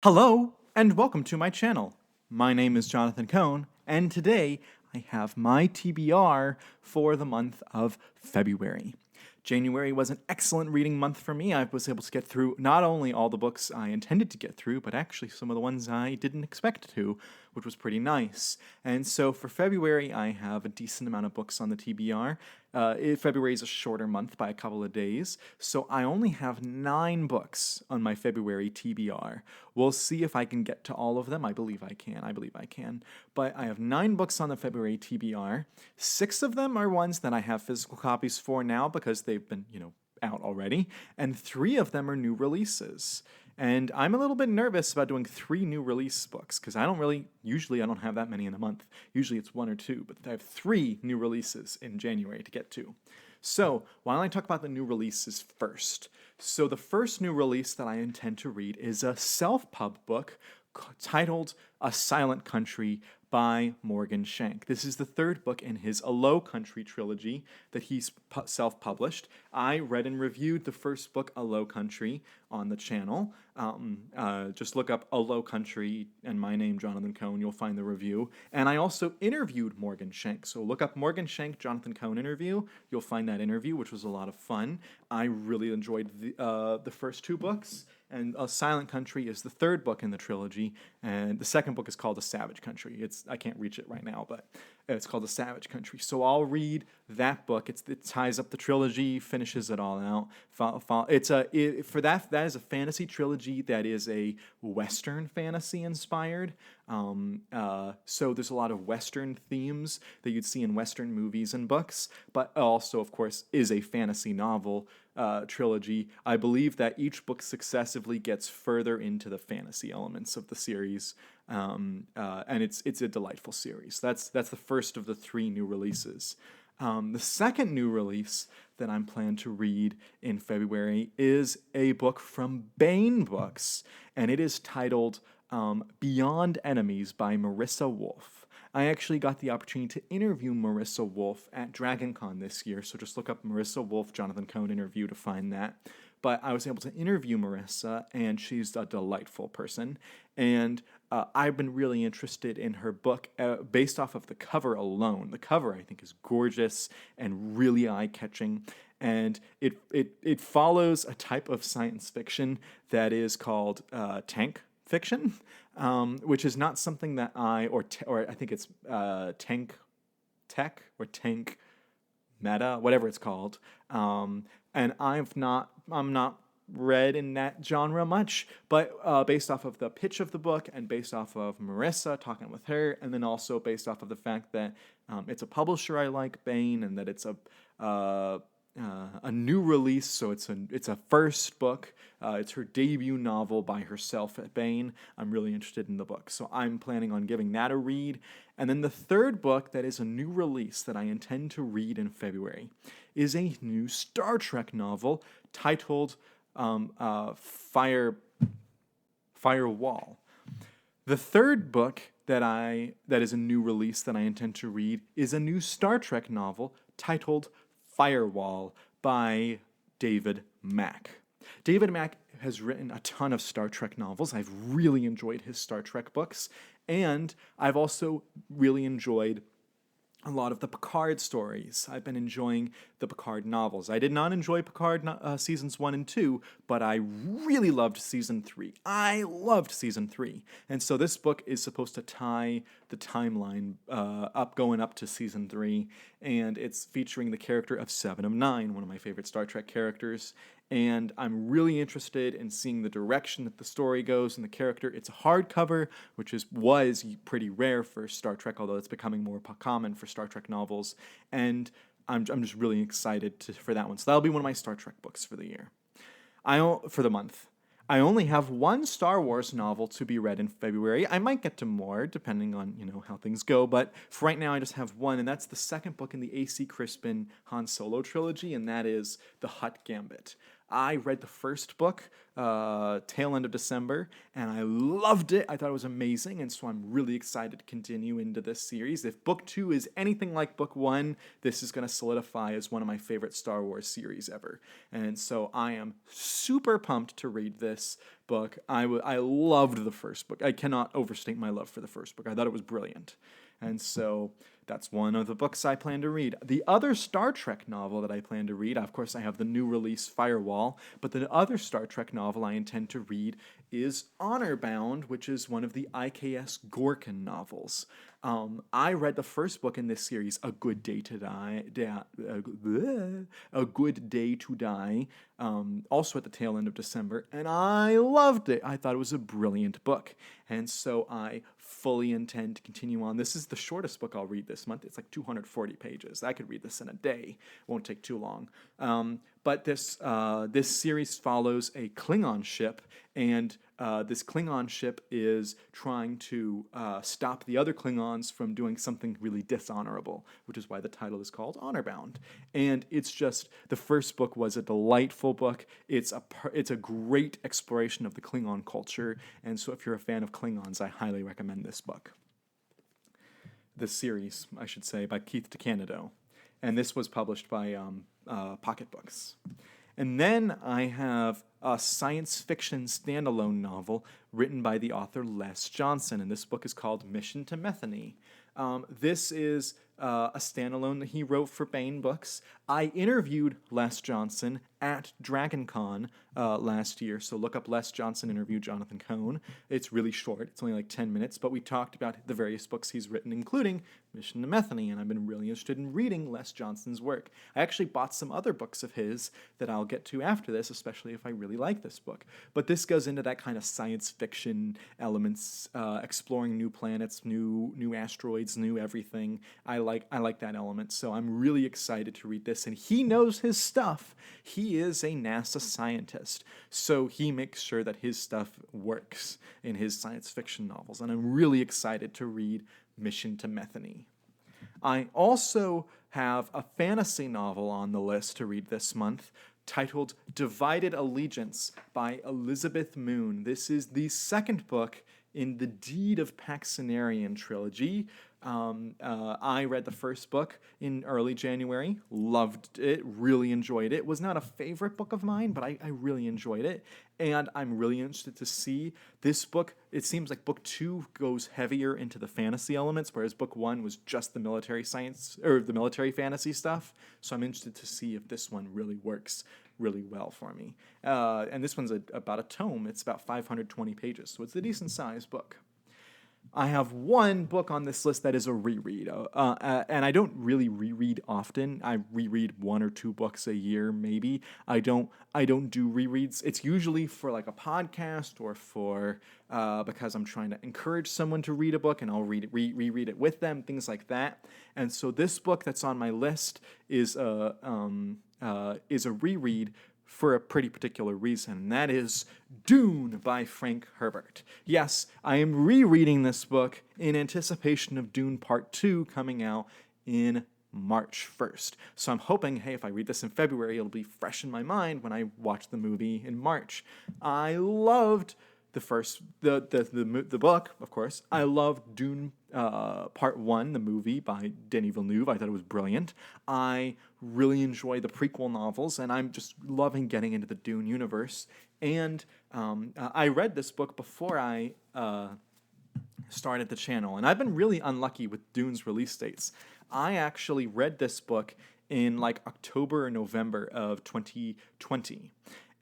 Hello, and welcome to my channel. My name is Jonathan Cohn, and today I have my TBR for the month of February. January was an excellent reading month for me. I was able to get through not only all the books I intended to get through, but actually some of the ones I didn't expect to, which was pretty nice. And so for February, I have a decent amount of books on the TBR. February is a shorter month by a couple of days, so I only have 9 books on my February TBR. We'll see if I can get to all of them. I believe I can. But I have 9 books on the February TBR. 6 of them are ones that I have physical copies for now because they've been, out already, and 3 of them are new releases. And I'm a little bit nervous about doing 3 new release books because usually I don't have that many in a month. Usually it's 1 or 2, but I have 3 new releases in January to get to. So why don't I talk about the new releases first? So the first new release that I intend to read is a self-pub book titled A Silent Country by Morgan Shank. This is the 3rd book in his A Low Country trilogy that he's self-published. I read and reviewed the first book, A Low Country, on the channel. Just look up A Low Country and my name, Jonathan Cohn. You'll find the review. And I also interviewed Morgan Shank. So look up Morgan Shank, Jonathan Cohn interview. You'll find that interview, which was a lot of fun. I really enjoyed the first 2 books. And A Silent Country is the 3rd book in the trilogy, and the 2nd book is called A Savage Country. I can't reach it right now, but it's called A Savage Country. So I'll read that book. It ties up the trilogy, finishes it all out. That is a fantasy trilogy that is a Western fantasy inspired. So there's a lot of Western themes that you'd see in Western movies and books, but also, of course, is a fantasy novel trilogy. I believe that each book successively gets further into the fantasy elements of the series, and it's a delightful series. That's the first of the 3 new releases. The second new release that I'm planned to read in February is a book from Baen Books, and it is titled Beyond Enemies by Marissa Wolf. I actually got the opportunity to interview Marissa Wolf at DragonCon this year, so just look up Marissa Wolf, Jonathan Cohn interview to find that. But I was able to interview Marissa, and she's a delightful person. And I've been really interested in her book based off of the cover alone. The cover, I think, is gorgeous and really eye-catching. And it follows a type of science fiction that is called tank fiction, which is not something that or I think it's tank tech or tank meta, whatever it's called. And I'm not read in that genre much, but based off of the pitch of the book and based off of Marissa talking with her, and then also based off of the fact that it's a publisher I like, Baen, and that it's a new release, so it's a first book. It's her debut novel by herself at Baen. I'm really interested in the book, so I'm planning on giving that a read. And then the 3rd book that is a new release that I intend to read in February is a new Star Trek novel titled Firewall. The 3rd book that is a new release that I intend to read is a new Star Trek novel titled Firewall by David Mack. David Mack has written a ton of Star Trek novels. I've really enjoyed his Star Trek books, and I've also really enjoyed a lot of the Picard stories. I've been enjoying the Picard novels. I did not enjoy Picard seasons 1 and 2, but I really loved season 3. I loved season 3. And so this book is supposed to tie the timeline going up to season 3, and it's featuring the character of Seven of Nine, one of my favorite Star Trek characters. And I'm really interested in seeing the direction that the story goes and the character. It's a hardcover, which was pretty rare for Star Trek, although it's becoming more common for Star Trek novels. And I'm just really excited for that one. So that'll be one of my Star Trek books for the year. For the month. I only have 1 Star Wars novel to be read in February. I might get to more, depending on how things go. But for right now, I just have 1, and that's the 2nd book in the A.C. Crispin Han Solo trilogy, and that is The Hut Gambit. I read the first book tail end of December, and I loved it. I thought it was amazing, and so I'm really excited to continue into this series. If book 2 is anything like book 1, this is going to solidify as one of my favorite Star Wars series ever. And so I am super pumped to read this book. I loved the first book. I cannot overstate my love for the first book. I thought it was brilliant. And so that's one of the books I plan to read. The other Star Trek novel that I plan to read, of course, I have the new release Firewall, but the other Star Trek novel I intend to read is HonorBound, which is one of the IKS Gorkin novels. I read the first book in this series, A Good Day to Die, A Good Day to Die, also at the tail end of December, and I loved it. I thought it was a brilliant book, and so I fully intend to continue on. This is the shortest book I'll read this month. It's like 240 pages. I could read this in a day. Won't take too long. But this series follows a Klingon ship, and this Klingon ship is trying to stop the other Klingons from doing something really dishonorable, which is why the title is called HonorBound. And it's just, the first book was a delightful book. It's a great exploration of the Klingon culture, and so if you're a fan of Klingons, I highly recommend this book. This series, I should say, by Keith DeCandido. And this was published by Pocket Books. And then I have a science fiction standalone novel written by the author Les Johnson, and this book is called Mission to Methany. This is a standalone that he wrote for Baen Books. I interviewed Les Johnson at DragonCon last year, so look up Les Johnson interview Jonathan Cohn. It's really short, it's only like 10 minutes, but we talked about the various books he's written, including Mission to Methany, and I've been really interested in reading Les Johnson's work. I actually bought some other books of his that I'll get to after this, especially if I really like this book. But this goes into that kind of science fiction elements, exploring new planets, new asteroids, new everything. I like that element, so I'm really excited to read this, and he knows his stuff. He is a NASA scientist, so he makes sure that his stuff works in his science fiction novels, and I'm really excited to read Mission to Methany. I also have a fantasy novel on the list to read this month titled Divided Allegiance by Elizabeth Moon. This is the second book in the Deed of Paxenarian trilogy. I read the first book in early January, loved it, really enjoyed it. It was not a favorite book of mine, but I really enjoyed it, and I'm really interested to see this book. It seems like book 2 goes heavier into the fantasy elements, whereas book 1 was just the military science, or the military fantasy stuff, so I'm interested to see if this one really works really well for me. And this one's about a tome. It's about 520 pages, so it's a decent-sized book. I have one book on this list that is a reread, and I don't really reread often. I reread 1 or 2 books a year, maybe. I don't do rereads. It's usually for like a podcast or for because I'm trying to encourage someone to read a book, and I'll reread it with them, things like that. And so this book that's on my list is a reread for a pretty particular reason, and that is Dune by Frank Herbert. Yes, I am rereading this book in anticipation of Dune Part 2 coming out in March 1st. So I'm hoping, hey, if I read this in February, it'll be fresh in my mind when I watch the movie in March. I loved the book, of course. I loved Dune Part 1, the movie by Denis Villeneuve. I thought it was brilliant. I really enjoy the prequel novels, and I'm just loving getting into the Dune universe. And I read this book before I started the channel, and I've been really unlucky with Dune's release dates. I actually read this book in like October or November of 2020.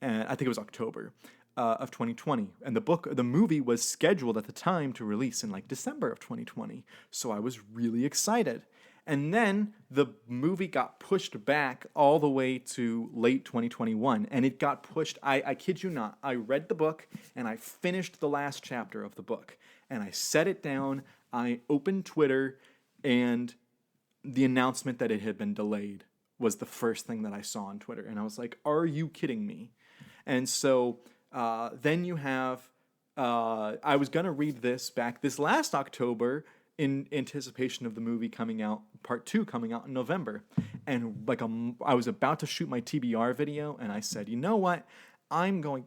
And I think it was October. Of 2020, and the movie was scheduled at the time to release in like December of 2020, so I was really excited. And then the movie got pushed back all the way to late 2021, and it got pushed, I kid you not, I read the book, and I finished the last chapter of the book, and I set it down, I opened Twitter, and the announcement that it had been delayed was the first thing that I saw on Twitter, and I was like, are you kidding me? And so then you have, I was going to read this last October in anticipation of the movie coming out, Part 2 coming out in November. And like I was about to shoot my TBR video, and I said, you know what? I'm going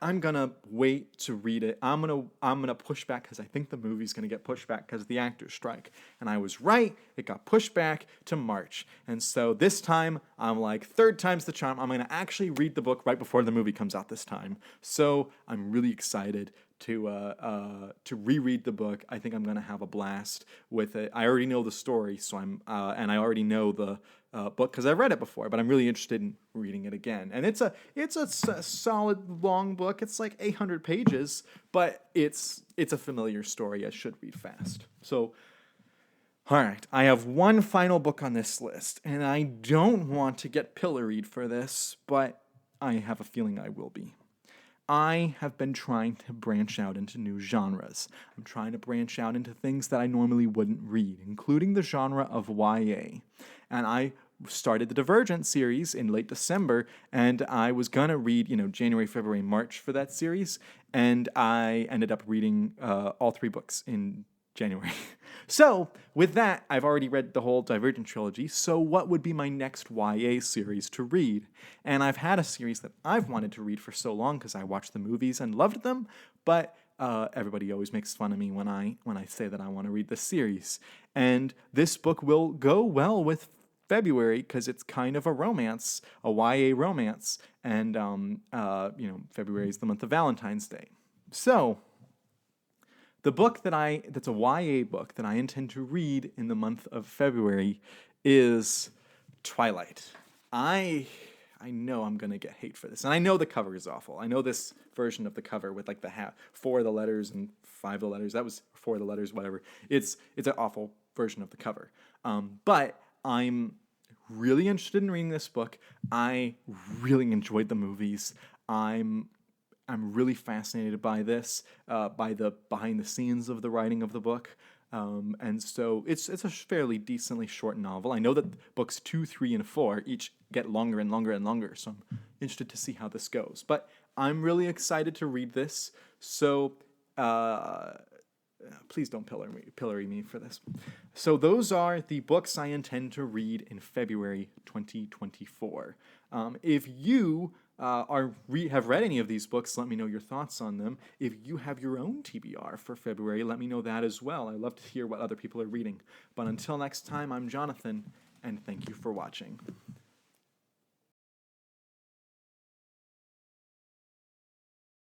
I'm gonna wait to read it. I'm gonna push back because I think the movie's gonna get pushed back because of the actors strike. And I was right. It got pushed back to March. And so this time I'm like third time's the charm. I'm gonna actually read the book right before the movie comes out this time. So I'm really excited to reread the book. I think I'm gonna have a blast with it. I already know the story, so and I already know the book because I've read it before, but I'm really interested in reading it again. And it's a solid long book. It's like 800 pages, but it's a familiar story. I should read fast. So, all right, I have one final book on this list, and I don't want to get pilloried for this, but I have a feeling I will be. I have been trying to branch out into new genres. I'm trying to branch out into things that I normally wouldn't read, including the genre of YA. And I started the Divergent series in late December, and I was gonna read, January, February, March for that series, and I ended up reading all 3 books in January. So, with that, I've already read the whole Divergent trilogy, so what would be my next YA series to read? And I've had a series that I've wanted to read for so long because I watched the movies and loved them, but everybody always makes fun of me when I say that I want to read this series. And this book will go well with February because it's kind of a romance, a YA romance, and February is the month of Valentine's Day. So, the book that's a YA book that I intend to read in the month of February is Twilight. I know I'm gonna get hate for this, and I know the cover is awful. I know this version of the cover with like the 4 of the letters and 5 of the letters. That was 4 of the letters, whatever. It's an awful version of the cover. But I'm really interested in reading this book. I really enjoyed the movies. I'm really fascinated by this, by the behind the scenes of the writing of the book. And so it's a fairly decently short novel. I know that books 2, 3, and 4 each get longer and longer and longer, so I'm interested to see how this goes. But I'm really excited to read this, so please don't pillory me for this. So those are the books I intend to read in February 2024. If you have read any of these books, let me know your thoughts on them. If you have your own TBR for February, let me know that as well. I love to hear what other people are reading. But until next time, I'm Jonathan, and thank you for watching.